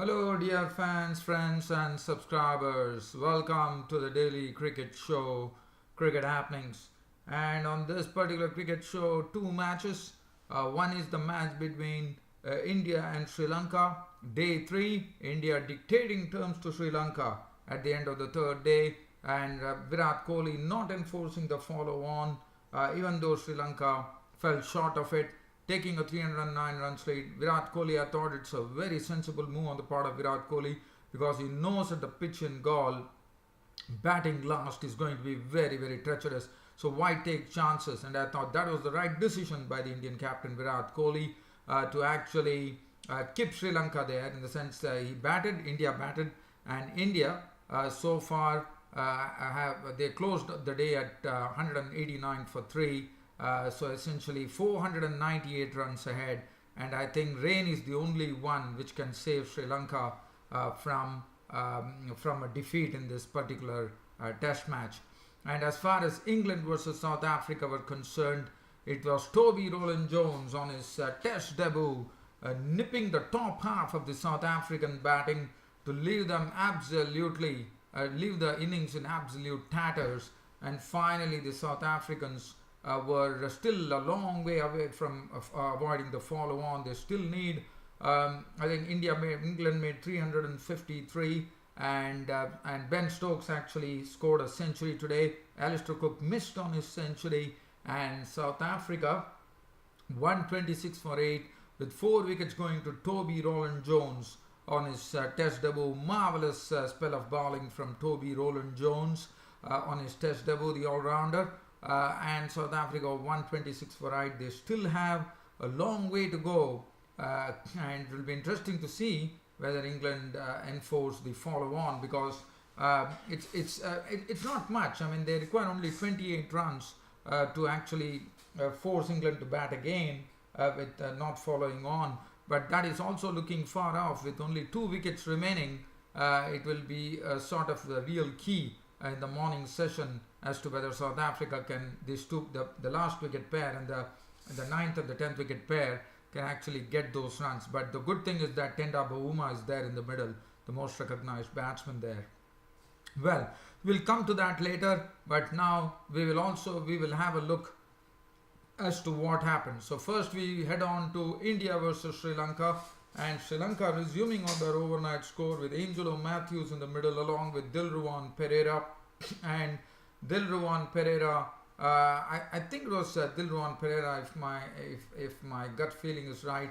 Hello, dear fans, friends, and subscribers. Welcome to the daily cricket show, Cricket Happenings. And on this particular cricket show, two matches. One is the match between India and Sri Lanka. Day 3, India dictating terms to Sri Lanka at the end of the third day, and Virat Kohli not enforcing the follow on, even though Sri Lanka fell short of it, taking a 309 runs lead. Virat Kohli, I thought it's a very sensible move on the part of Virat Kohli, because he knows that the pitch in Gaul, batting last is going to be very, very treacherous. So why take chances? And I thought that was the right decision by the Indian captain Virat Kohli to actually keep Sri Lanka there, in the sense India batted, and India so far they closed the day at 189 for 3. So essentially 498 runs ahead, and I think rain is the only one which can save Sri Lanka from a defeat in this particular test match. And as far as England versus South Africa were concerned, it was Toby Roland Jones on his test debut nipping the top half of the South African batting to leave them leave the innings in absolute tatters. And finally the South Africans were still a long way away from avoiding the follow on. They still need, I think England made 353, and Ben Stokes actually scored a century today. Alistair Cook missed on his century, and South Africa 126 for 8 with 4 wickets going to Toby Roland Jones on his test debut. Marvellous spell of bowling from Toby Roland Jones on his test debut, the all-rounder. And South Africa 126 for 8. They still have a long way to go, and it will be interesting to see whether England enforce the follow on, because it's not much. I mean, they require only 28 runs to actually force England to bat again with not following on, but that is also looking far off. With only 2 wickets remaining, it will be sort of the real key in the morning session as to whether South Africa can, the last wicket pair and the 9th and the 10th wicket pair can actually get those runs. But the good thing is that Tenda Bavuma is there in the middle, the most recognized batsman there. Well, we'll come to that later, but now we will have a look as to what happened. So first we head on to India versus Sri Lanka, and Sri Lanka resuming on their overnight score with Angelo Matthews in the middle along with Dilruwan Pereira. And Dilruwan Pereira, I think it was Dilruwan Pereira, if my gut feeling is right.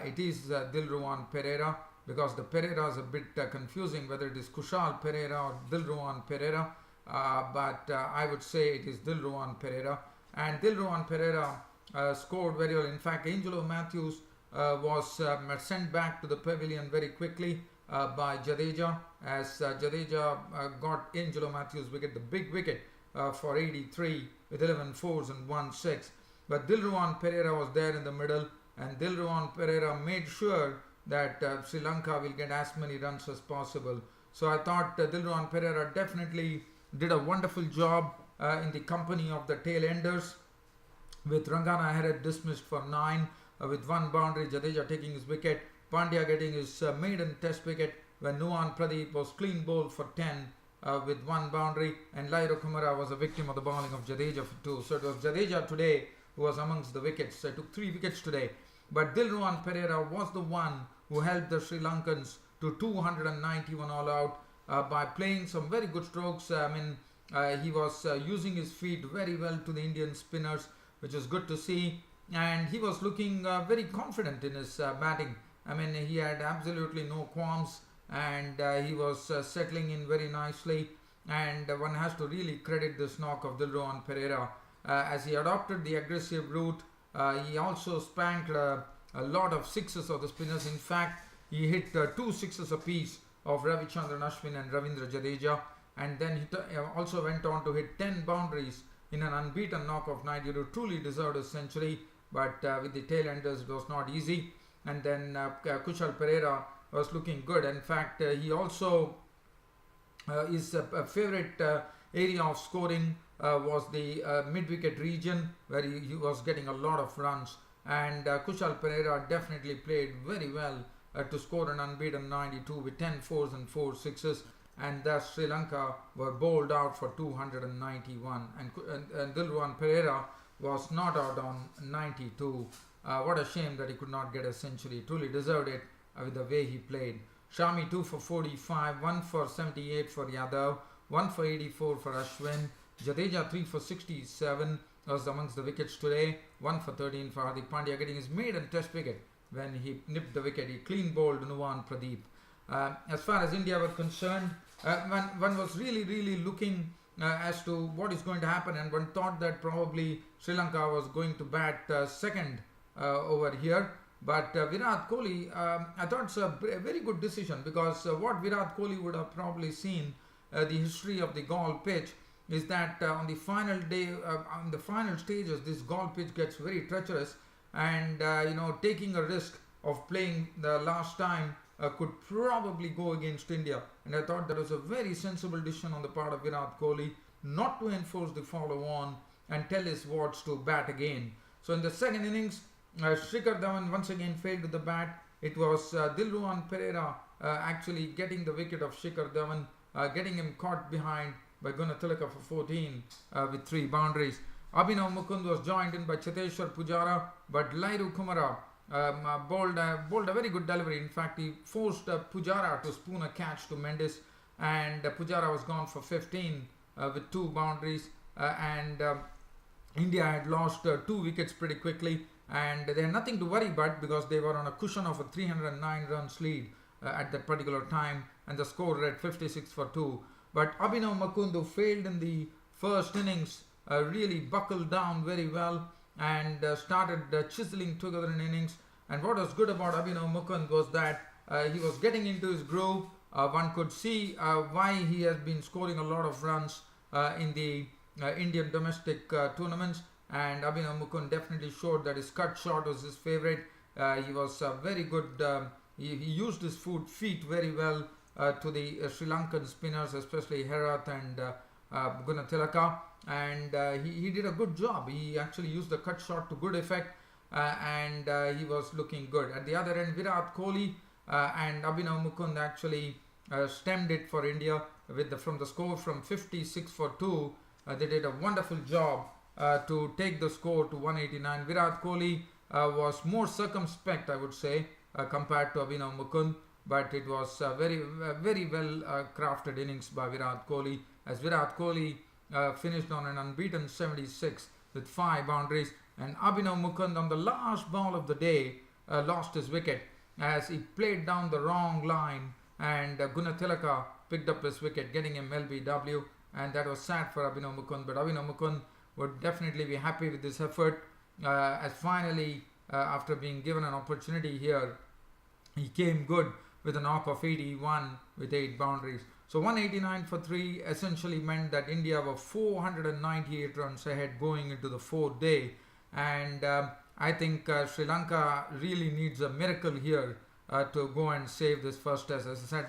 It is Dilruwan Pereira, because the Pereira is a bit confusing whether it is Kushal Pereira or Dilruwan Pereira, but I would say it is Dilruwan Pereira. And Dilruwan Pereira scored very well. In fact, Angelo Matthews was sent back to the pavilion very quickly by Jadeja, as Jadeja got Angelo Matthews' wicket, the big wicket, for 83 with 11 fours and 1 6. But Dilruwan Pereira was there in the middle, and Dilruwan Pereira made sure that Sri Lanka will get as many runs as possible. So I thought Dilruwan Pereira definitely did a wonderful job in the company of the tail enders, with Rangana Herath dismissed for 9 with 1 boundary, Jadeja taking his wicket, Pandya getting his maiden test wicket, when Nuwan Pradeep was clean bowled for 10 with 1 boundary, and Lairo Kumara was a victim of the bowling of Jadeja for 2. So it was Jadeja today who was amongst the wickets. I took 3 wickets today, but Dilruwan Pereira was the one who helped the Sri Lankans to 291 all out by playing some very good strokes. He was using his feet very well to the Indian spinners, which is good to see, and he was looking very confident in his batting. I mean, he had absolutely no qualms, and he was settling in very nicely, and one has to really credit this knock of Dilruwan Pereira as he adopted the aggressive route. He also spanked a lot of sixes of the spinners. In fact, he hit 2 sixes apiece of Ravichandran Ashwin and Ravindra Jadeja, and then he also went on to hit 10 boundaries in an unbeaten knock of 90. He truly deserved a century, but with the tail enders it was not easy. And then Kushal Pereira was looking good. In fact, he also his favorite area of scoring was the mid-wicket region, where he was getting a lot of runs, and Kushal Pereira definitely played very well to score an unbeaten 92 with 10 fours and 4 sixes, and thus Sri Lanka were bowled out for 291, and Dilruwan Pereira was not out on 92. What a shame that he could not get a century. Truly deserved it with the way he played. Shami 2 for 45, 1 for 78 for Yadav, 1 for 84 for Ashwin. Jadeja 3 for 67 was amongst the wickets today, 1 for 13 for Hardik Pandya, getting his maiden test wicket when he nipped the wicket. He clean bowled Nuwan Pradeep. As far as India were concerned, one was really looking as to what is going to happen, and one thought that probably Sri Lanka was going to bat second over here. But Virat Kohli, I thought it's a very good decision, because what Virat Kohli would have probably seen the history of the Galle pitch is that on the final day, on the final stages, this Galle pitch gets very treacherous, and taking a risk of playing the last time could probably go against India. And I thought that was a very sensible decision on the part of Virat Kohli not to enforce the follow on and tell his wards to bat again. So in the second innings, Shikhar Dhawan once again failed with the bat. It was Dilruwan Pereira actually getting the wicket of Shikhar Dhawan, getting him caught behind by Gunatilaka for 14 with 3 boundaries. Abhinav Mukund was joined in by Cheteshwar Pujara, but Lairu Kumara bowled a very good delivery. In fact, he forced Pujara to spoon a catch to Mendes, and Pujara was gone for 15 with 2 boundaries, and India had lost 2 wickets pretty quickly, and they had nothing to worry about because they were on a cushion of a 309 runs lead at that particular time, and the score read 56 for 2. But Abhinav Mukund, who failed in the first innings, really buckled down very well and started chiseling together in innings. And what was good about Abhinav Mukund was that he was getting into his groove. One could see why he has been scoring a lot of runs in the Indian domestic tournaments, and Abhinav Mukund definitely showed that his cut shot was his favourite. He was very good. He used his feet very well to the Sri Lankan spinners, especially Herath and Gunatilaka, and he did a good job. He actually used the cut shot to good effect, and he was looking good. At the other end, Virat Kohli and Abhinav Mukund actually stemmed it for India from the score from 56 for 2. They did a wonderful job to take the score to 189. Virat Kohli was more circumspect, I would say, compared to Abhinav Mukund, but it was a very well crafted innings by Virat Kohli, as Virat Kohli finished on an unbeaten 76 with 5 boundaries, and Abhinav Mukund on the last ball of the day lost his wicket as he played down the wrong line, and Gunatilaka picked up his wicket, getting him LBW, and that was sad for Abhinav Mukund. But Abhinav Mukund would definitely be happy with this effort, as finally, after being given an opportunity here, he came good with a knock of 81 with 8 boundaries. So 189 for 3 essentially meant that India were 498 runs ahead going into the 4th day, and I think Sri Lanka really needs a miracle here to go and save this first test. As I said,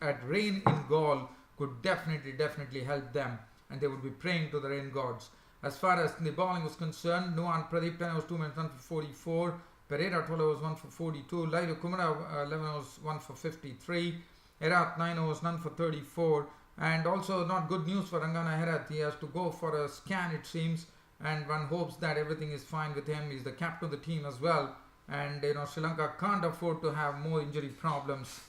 at rain in Galle could definitely help them, and they would be praying to the rain gods. As far as the bowling was concerned, Nuwan Pradeep 10 overs 2 minutes 1 for 44, Pereira 12 overs 1 for 42, Lairu Kumara 11 overs 1 for 53, Herath 9 overs none for 34, and also not good news for Rangana Herath. He has to go for a scan, it seems, and one hopes that everything is fine with him. He's the captain of the team as well, and Sri Lanka can't afford to have more injury problems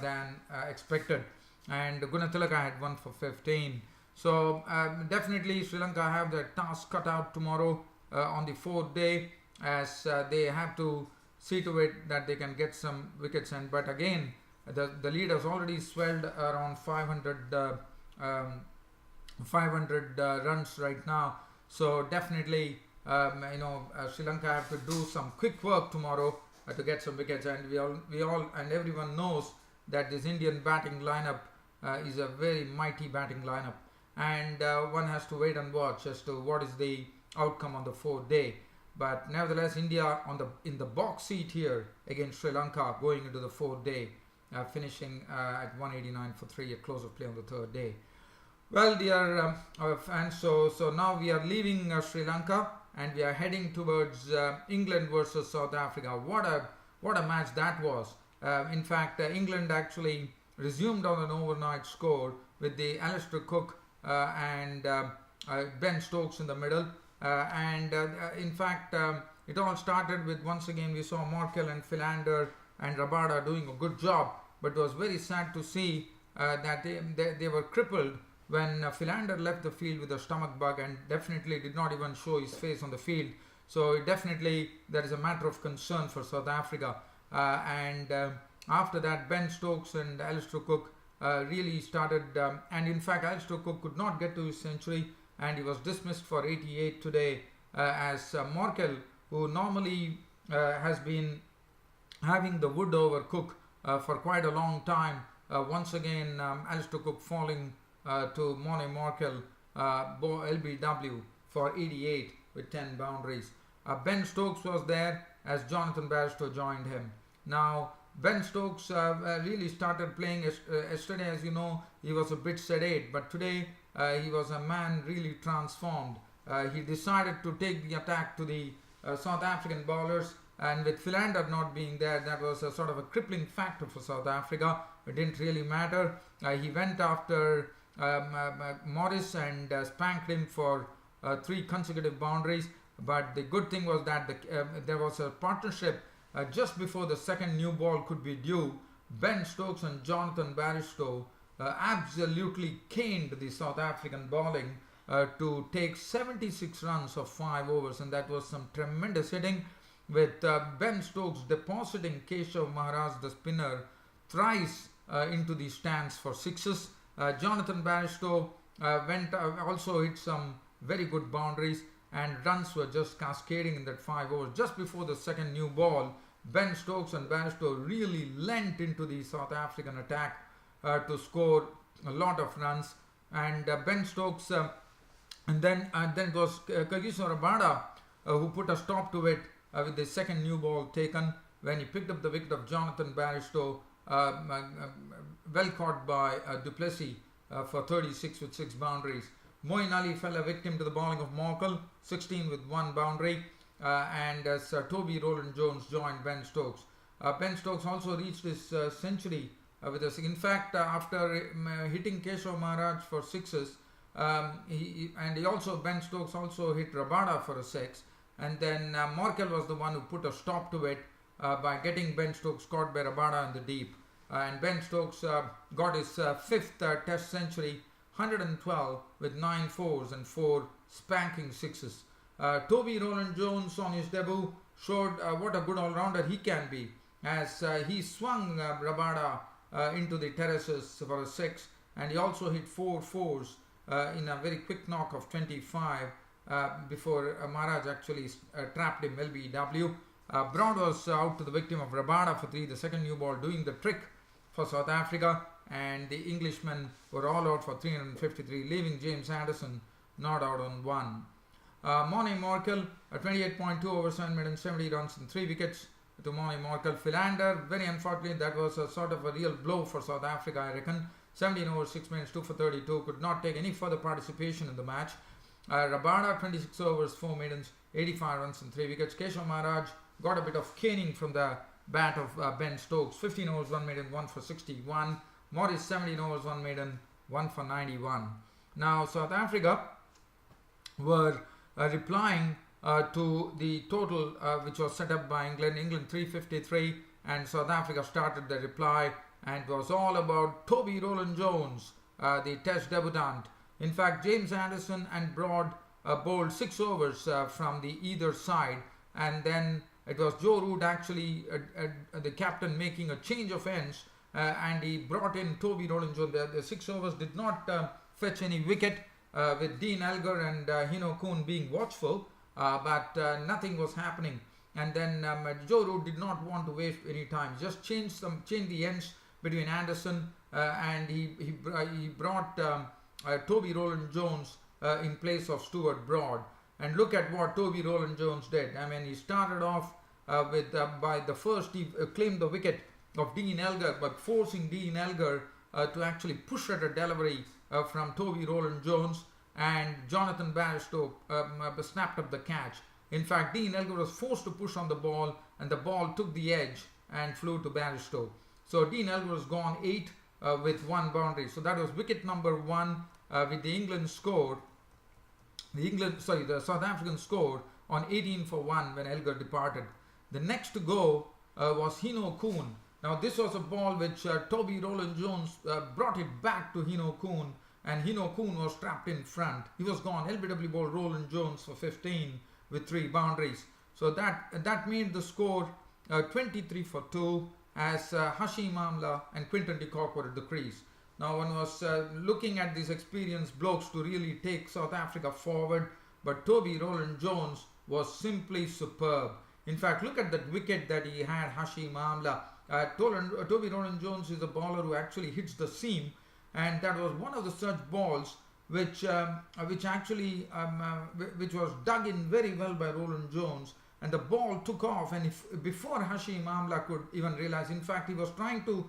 than expected. And Gunatilaka had 1 for 15. So definitely Sri Lanka have their task cut out tomorrow on the 4th day, as they have to see to it that they can get some wickets. And but again, the lead has already swelled around 500 runs right now. So definitely Sri Lanka have to do some quick work tomorrow to get some wickets. And we all and everyone knows that this Indian batting lineup is a very mighty batting lineup, and one has to wait and watch as to what is the outcome on the 4th day. But nevertheless, India in the box seat here against Sri Lanka going into the 4th day, finishing at 189 for 3 at close of play on the 3rd day. Well, dear fans, so now we are leaving Sri Lanka and we are heading towards England versus South Africa. What a match that was! In fact, England actually resumed on an overnight score with the Alistair Cook and Ben Stokes in the middle. In fact, it all started with, once again, we saw Morkel and Philander and Rabada doing a good job, but it was very sad to see that they were crippled when Philander left the field with a stomach bug and definitely did not even show his face on the field. So definitely there is a matter of concern for South Africa. After that, Ben Stokes and Alistair Cook really started, and in fact Alistair Cook could not get to his century and he was dismissed for 88 today, as Morkel, who normally has been having the wood over Cook for quite a long time, once again Alistair Cook falling to Mone Morkel, LBW, for 88 with 10 boundaries. Ben Stokes was there as Jonathan Bairstow joined him. Now Ben Stokes really started playing yesterday. As you know, he was a bit sedate, but today he was a man really transformed. He decided to take the attack to the South African bowlers, and with Philander not being there, that was a sort of a crippling factor for South Africa. It didn't really matter. He went after Morris and spanked him for 3 consecutive boundaries. But the good thing was that there was a partnership just before the second new ball could be due. Ben Stokes and Jonathan Bairstow absolutely caned the South African bowling to take 76 runs of 5 overs, and that was some tremendous hitting, with Ben Stokes depositing Keshav Maharaj, the spinner, thrice into the stands for 6s. Jonathan Bairstow also hit some very good boundaries, and runs were just cascading in that 5 overs. Just before the second new ball, Ben Stokes and Bairstow really lent into the South African attack to score a lot of runs. And Ben Stokes, and then it was Kagiso Rabada who put a stop to it with the second new ball taken when he picked up the wicket of Jonathan Bairstow, well caught by du Plessis for 36 with 6 boundaries. Moeen Ali fell a victim to the bowling of Morkel, 16 with 1 boundary, and as Toby Roland Jones joined Ben Stokes. Ben Stokes also reached his century with us. In fact, after hitting Keshav Maharaj for 6s, Ben Stokes also hit Rabada for a 6, and then Morkel was the one who put a stop to it by getting Ben Stokes caught by Rabada in the deep. And Ben Stokes got his 5th Test century, 112 with 9 4s and 4 spanking 6s. Toby Roland Jones on his debut showed what a good all-rounder he can be, as he swung Rabada into the terraces for a 6, and he also hit 4 4s in a very quick knock of 25 before Maharaj actually trapped him LBW. Broad was out to the victim of Rabada for 3, the second new ball doing the trick for South Africa, and the Englishmen were all out for 353, leaving James Anderson not out on 1. Mone Morkel, 28.2 over 7 maiden, 70 runs and 3 wickets to Mone Morkel. Philander, very unfortunately, that was a sort of a real blow for South Africa, I reckon. 17 over 6 minutes, 2 for 32, could not take any further participation in the match. Rabada, 26 overs, 4 maidens, 85 runs and 3 wickets. Keshav Maharaj got a bit of caning from the bat of Ben Stokes, 15 overs, 1 maiden, 1 for 61. Morris, 17 overs, 1 maiden, 1 for 91. Now, South Africa were replying to the total which was set up by England. England 353, and South Africa started the reply, and it was all about Toby Roland Jones, the Test debutant. In fact, James Anderson and Broad bowled 6 overs from the either side, and then it was Joe Root actually, the captain, making a change of ends, and he brought in Toby Roland Jones. The 6 overs did not fetch any wicket, with Dean Elgar and Hino Kuhn being watchful, but nothing was happening. And then Joe Root did not want to waste any time, just changed the ends between Anderson and he brought Toby Roland Jones in place of Stuart Broad. And look at what Toby Roland Jones did. I mean, he started off with by the first, he claimed the wicket of Dean Elgar, but forcing Dean Elgar to actually push at a delivery from Toby Roland Jones, and Jonathan Bairstow snapped up the catch. In fact, Dean Elgar was forced to push on the ball, and the ball took the edge and flew to Barstow. So Dean Elgar was gone 8 with 1 boundary. So that was wicket number 1 with the South Africans scored on 18 for 1 when Elgar departed. The next to go was Hino Kuhn. Now this was a ball which Toby Roland Jones brought it back to Hino Kuhn, and Hino Kuhn was trapped in front. He was gone. LBW ball Roland Jones for 15 with 3 boundaries. So that made the score 23 for 2 as Hashim Amla and Quinton de Kock were at the crease. Now one was looking at these experienced blokes to really take South Africa forward, but Toby Roland Jones was simply superb. In fact, look at that wicket that he had, Hashim Amla. Toby Roland Jones is a bowler who actually hits the seam, and that was one of the such balls which was dug in very well by Roland Jones, and the ball took off, and before Hashim Amla could even realize, in fact he was trying to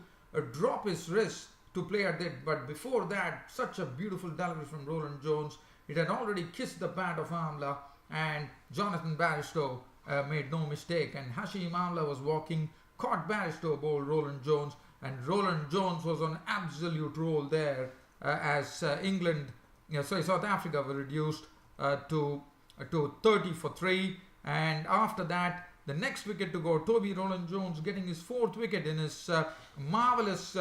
drop his wrist to play at it, but before that, such a beautiful delivery from Roland Jones. It had already kissed the bat of Amla, and Jonathan Barstow made no mistake, and Hashim Amla was walking, caught Barstow, bowled Roland Jones, and Roland Jones was on absolute roll there as South Africa were reduced to 30 for 3, and after that, the next wicket to go, Toby Roland Jones getting his 4th wicket in his marvellous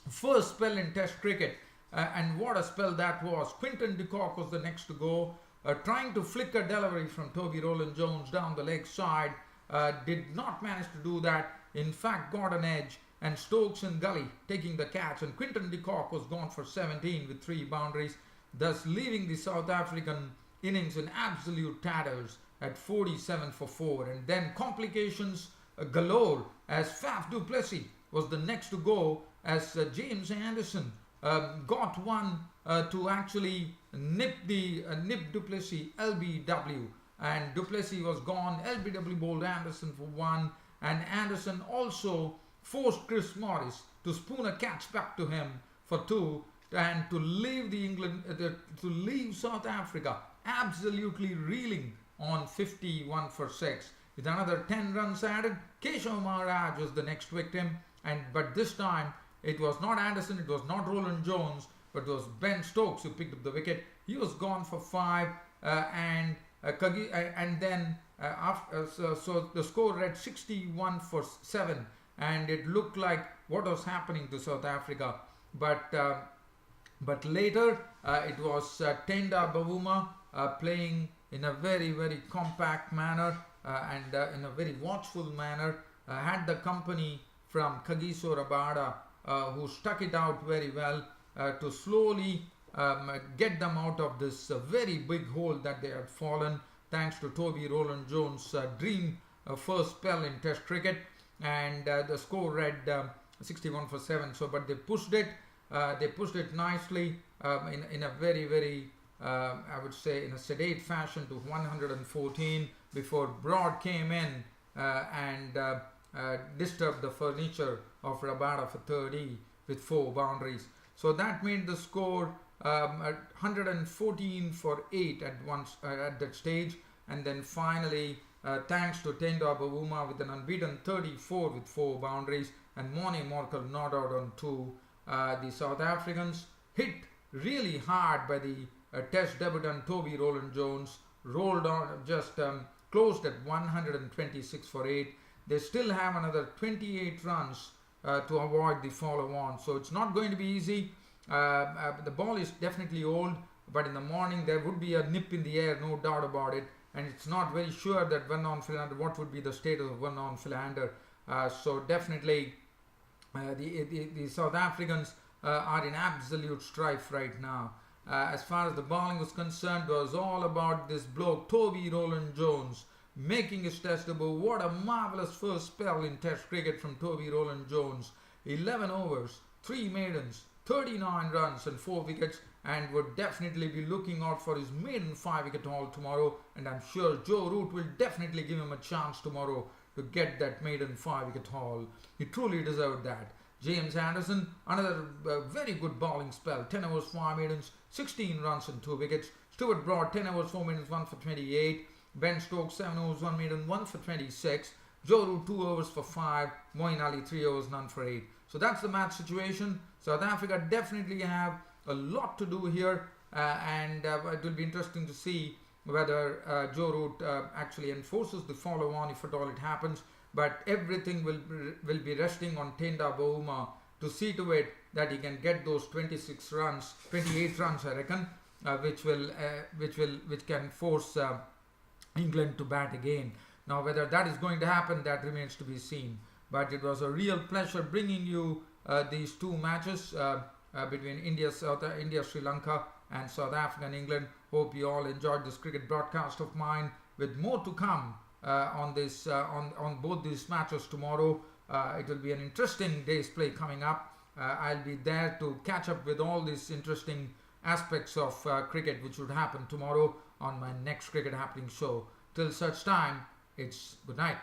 first spell in Test cricket, and what a spell that was. Quinton de Kock was the next to go, trying to flick a delivery from Toby Roland Jones down the leg side, did not manage to do that, in fact got an edge, and Stokes and Gully taking the catch, and Quinton de Kock was gone for 17 with 3 boundaries, thus leaving the South African innings in absolute tatters at 47 for 4, and then complications galore as Faf du Plessis was the next to go as James Anderson got one to actually nip du Plessis LBW, and du Plessis was gone. LBW bowled Anderson for 1, and Anderson also forced Chris Morris to spoon a catch back to him for 2, and to leave South Africa absolutely reeling on 51 for 6. With another 10 runs added, Keshav Maharaj was the next victim, but this time it was not Anderson, it was not Roland Jones, but it was Ben Stokes who picked up the wicket. He was gone for 5, so the score read 61 for 7, and it looked like what was happening to South Africa. But later it was Tenda Bavuma playing in a very, very compact manner and in a very watchful manner, had the company from Kagiso Rabada, who stuck it out very well to slowly get them out of this very big hole that they had fallen, thanks to Toby Roland Jones' dream first spell in Test cricket, and the score read 61 for 7. So, but they pushed it nicely in a very, very I would say in a sedate fashion to 114 before Broad came in and disturbed the furniture of Rabada for 30 with 4 boundaries. So that made the score 114 for 8 at that stage, and then finally thanks to Tenda Bavuma with an unbeaten 34 with 4 boundaries and Moni Morkel not out on 2. The South Africans hit really hard by the Test debutant Toby Roland Jones, rolled on, just closed at 126 for 8. They still have another 28 runs to avoid the follow-on, so it's not going to be easy. The ball is definitely old, but in the morning there would be a nip in the air, no doubt about it, and it's not very sure that Vernon Philander, what would be the status of Vernon Philander. So definitely the South Africans are in absolute strife right now. As far as the bowling was concerned, it was all about this bloke Toby Roland Jones making his Test debut. What a marvellous first spell in Test cricket from Toby Roland Jones. 11 overs, 3 maidens, 39 runs and 4 wickets, and would definitely be looking out for his maiden 5-wicket haul tomorrow, and I'm sure Joe Root will definitely give him a chance tomorrow to get that maiden 5-wicket haul. He truly deserved that. James Anderson, another very good bowling spell, 10 overs 5 maidens, 16 runs and 2 wickets. Stuart Broad, 10 overs 4 maidens, 1 for 28. Ben Stokes, 7 overs 1 maiden, 1 for 26. Joe Root 2 overs for 5, Moeen Ali 3 overs, none for 8. So that's the match situation. South Africa definitely have a lot to do here, and it will be interesting to see whether Joe Root actually enforces the follow on, if at all it happens. But everything will be resting on Tenda Bouma to see to it that he can get those 28 runs, I reckon, which can force England to bat again. Now, whether that is going to happen, that remains to be seen. But it was a real pleasure bringing you these two matches between India, Sri Lanka, and South Africa and England. Hope you all enjoyed this cricket broadcast of mine, with more to come on both these matches tomorrow. It will be an interesting day's play coming up. I'll be there to catch up with all these interesting aspects of cricket which would happen tomorrow on my next Cricket Happening show. Till such time, it's good night.